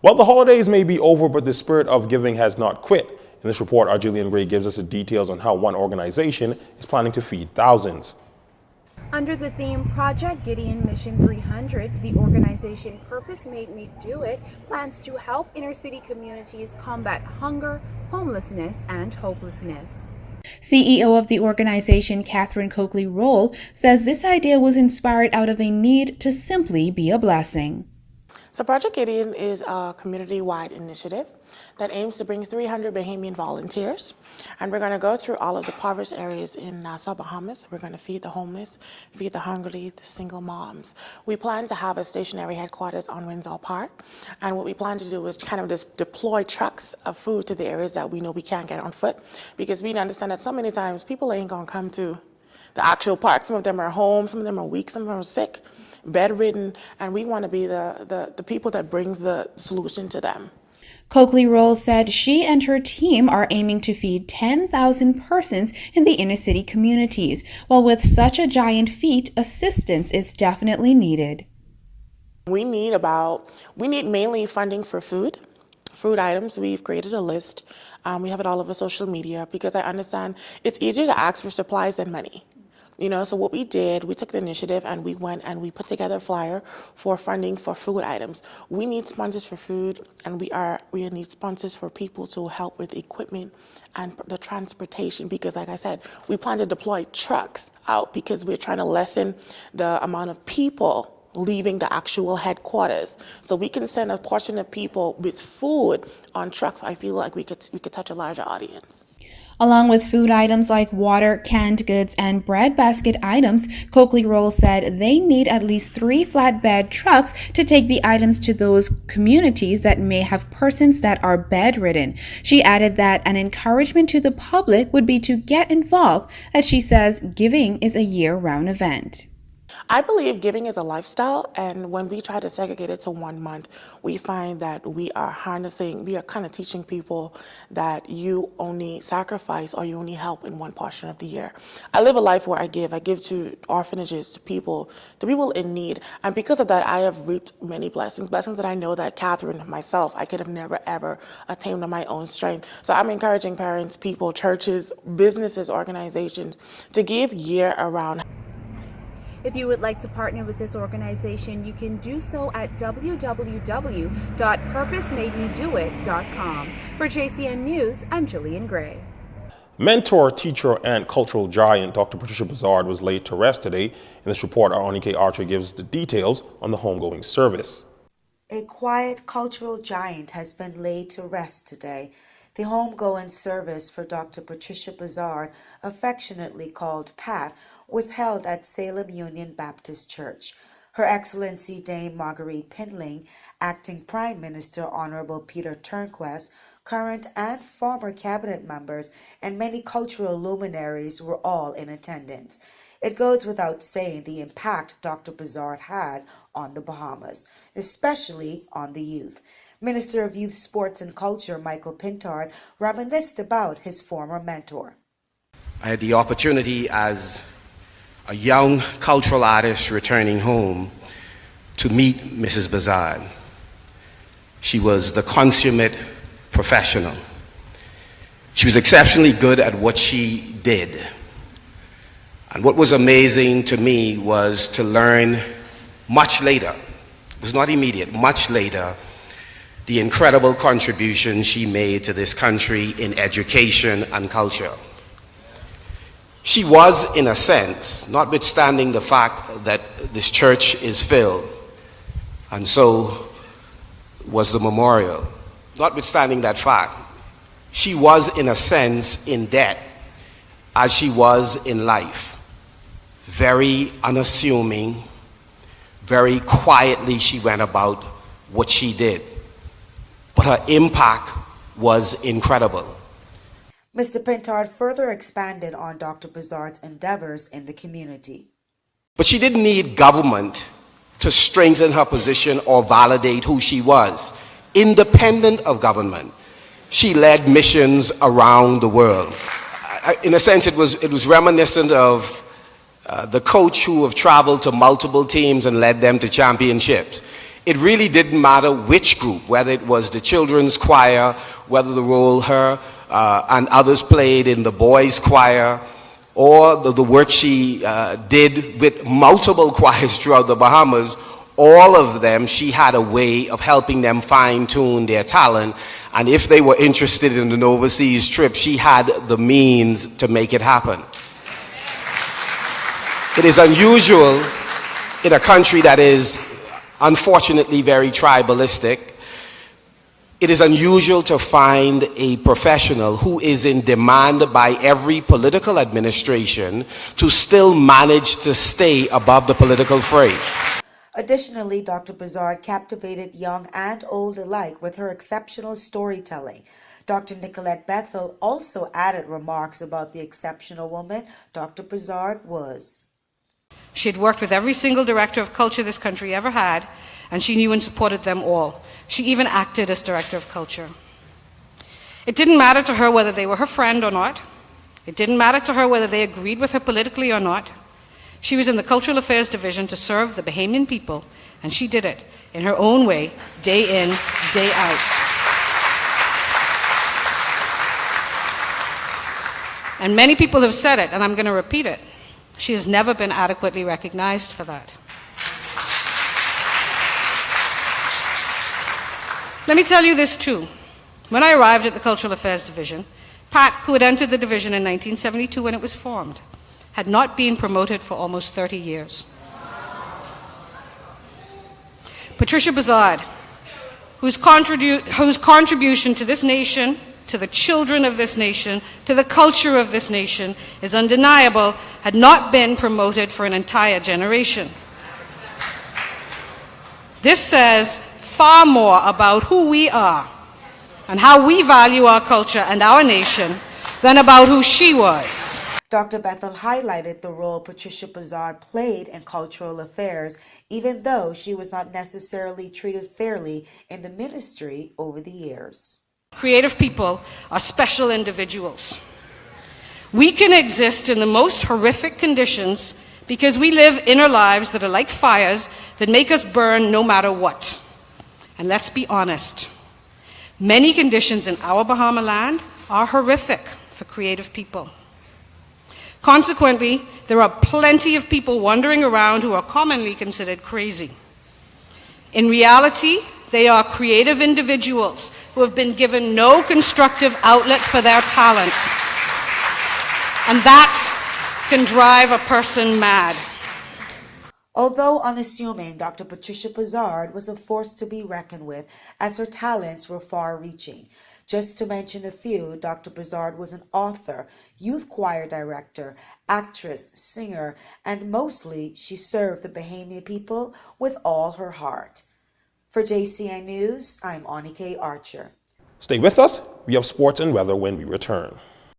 Well, the holidays may be over, but the spirit of giving has not quit. In this report, our Jillian Gray gives us the details on how one organization is planning to feed thousands. Under the theme Project Gideon Mission 300, the organization Purpose Made Me Do It plans to help inner city communities combat hunger, homelessness, and hopelessness. CEO of the organization, Catherine Coakley-Roll, says this idea was inspired out of a need to simply be a blessing. So Project Gideon is a community-wide initiative that aims to bring 300 Bahamian volunteers, and we're going to go through all of the impoverished areas in South Bahamas. We're going to feed the homeless, feed the hungry, the single moms. We plan to have a stationary headquarters on Windsor Park, and what we plan to do is kind of just deploy trucks of food to the areas that we know we can't get on foot, because we understand that so many times people ain't going to come to the actual park. Some of them are home, some of them are weak, some of them are sick, bedridden, and we want to be the people that brings the solution to them. Coakley-Roll said she and her team are aiming to feed 10,000 persons in the inner city communities. While with such a giant feat, assistance is definitely needed. We need mainly funding for food items. We've created a list. We have it all over social media because I understand it's easier to ask for supplies than money. You know, so what we did, we took the initiative and we went and we put together a flyer for funding for food items. We need sponsors for food, and we need sponsors for people to help with equipment and the transportation, because like I said, we plan to deploy trucks out because we're trying to lessen the amount of people leaving the actual headquarters. So we can send a portion of people with food on trucks. I feel like we could touch a larger audience. Along with food items like water, canned goods, and bread basket items, Coakley-Roll said they need at least 3 flatbed trucks to take the items to those communities that may have persons that are bedridden. She added that an encouragement to the public would be to get involved, as she says giving is a year-round event. I believe giving is a lifestyle, and when we try to segregate it to 1 month, we find that we are kind of teaching people that you only sacrifice or you only help in one portion of the year. I live a life where I give to orphanages, to people in need, and because of that, I have reaped many blessings that I know that Catherine, myself, I could have never ever attained on my own strength. So I'm encouraging parents, people, churches, businesses, organizations to give year-round. If you would like to partner with this organization, you can do so at www.purposemademedowit.com. For JCN News, I'm Jillian Gray. Mentor, teacher, and cultural giant Dr. Patricia Bazard was laid to rest today. In this report, our Onike Archer gives the details on the homegoing service. A quiet cultural giant has been laid to rest today. The homegoing service for Dr. Patricia Bazard, affectionately called Pat, was held at Salem Union Baptist Church. Her Excellency Dame Marguerite Pindling, Acting Prime Minister Honorable Peter Turnquest, current and former cabinet members, and many cultural luminaries were all in attendance. It goes without saying the impact Dr. Bazard had on the Bahamas, especially on the youth. Minister of Youth, Sports and Culture Michael Pintard reminisced about his former mentor. I had the opportunity as a young cultural artist returning home to meet Mrs. Bazard. She was the consummate professional. She was exceptionally good at what she did. And what was amazing to me was to learn much later, it was not immediate, much later, the incredible contribution she made to this country in education and culture. She was, in a sense, notwithstanding the fact that this church is filled, and so was the memorial, notwithstanding that fact, she was, in a sense, in debt, as she was in life. Very unassuming, very quietly she went about what she did. But her impact was incredible. Mr. Pintard further expanded on Dr. Bazard's endeavors in the community. But she didn't need government to strengthen her position or validate who she was. Independent of government, she led missions around the world. In a sense, it was reminiscent of the coach who have traveled to multiple teams and led them to championships. It really didn't matter which group, whether it was the children's choir, whether the role her and others played in the boys' choir, or the work she did with multiple choirs throughout the Bahamas. All of them, she had a way of helping them fine-tune their talent. And if they were interested in an overseas trip, she had the means to make it happen. It is unusual in a country that is unfortunately very tribalistic. It is unusual to find a professional who is in demand by every political administration to still manage to stay above the political fray. Additionally, Dr. Bazard captivated young and old alike with her exceptional storytelling. Dr. Nicolette Bethel also added remarks about the exceptional woman Dr. Bazard was. She had worked with every single director of culture this country ever had, and she knew and supported them all. She even acted as director of culture. It didn't matter to her whether they were her friend or not. It didn't matter to her whether they agreed with her politically or not. She was in the Cultural Affairs Division to serve the Bahamian people, and she did it in her own way, day in, day out. And many people have said it, and I'm going to repeat it. She has never been adequately recognized for that. Let me tell you this too. When I arrived at the Cultural Affairs Division, Pat, who had entered the division in 1972 when it was formed, had not been promoted for almost 30 years. Patricia Bazard, whose contribution to this nation, to the children of this nation, to the culture of this nation is undeniable, had not been promoted for an entire generation. This says far more about who we are and how we value our culture and our nation than about who she was. Dr. Bethel highlighted the role Patricia Bazard played in cultural affairs, even though she was not necessarily treated fairly in the ministry over the years. Creative people are special individuals. We can exist in the most horrific conditions because we live inner lives that are like fires that make us burn no matter what. And let's be honest, many conditions in our Bahama land are horrific for creative people. Consequently, there are plenty of people wandering around who are commonly considered crazy. In reality, they are creative individuals who have been given no constructive outlet for their talent. And that can drive a person mad. Although unassuming, Dr. Patricia Bazard was a force to be reckoned with as her talents were far-reaching. Just to mention a few, Dr. Bazard was an author, youth choir director, actress, singer, and mostly she served the Bahamian people with all her heart. For JCN News, I'm Annika Archer. Stay with us. We have sports and weather when we return.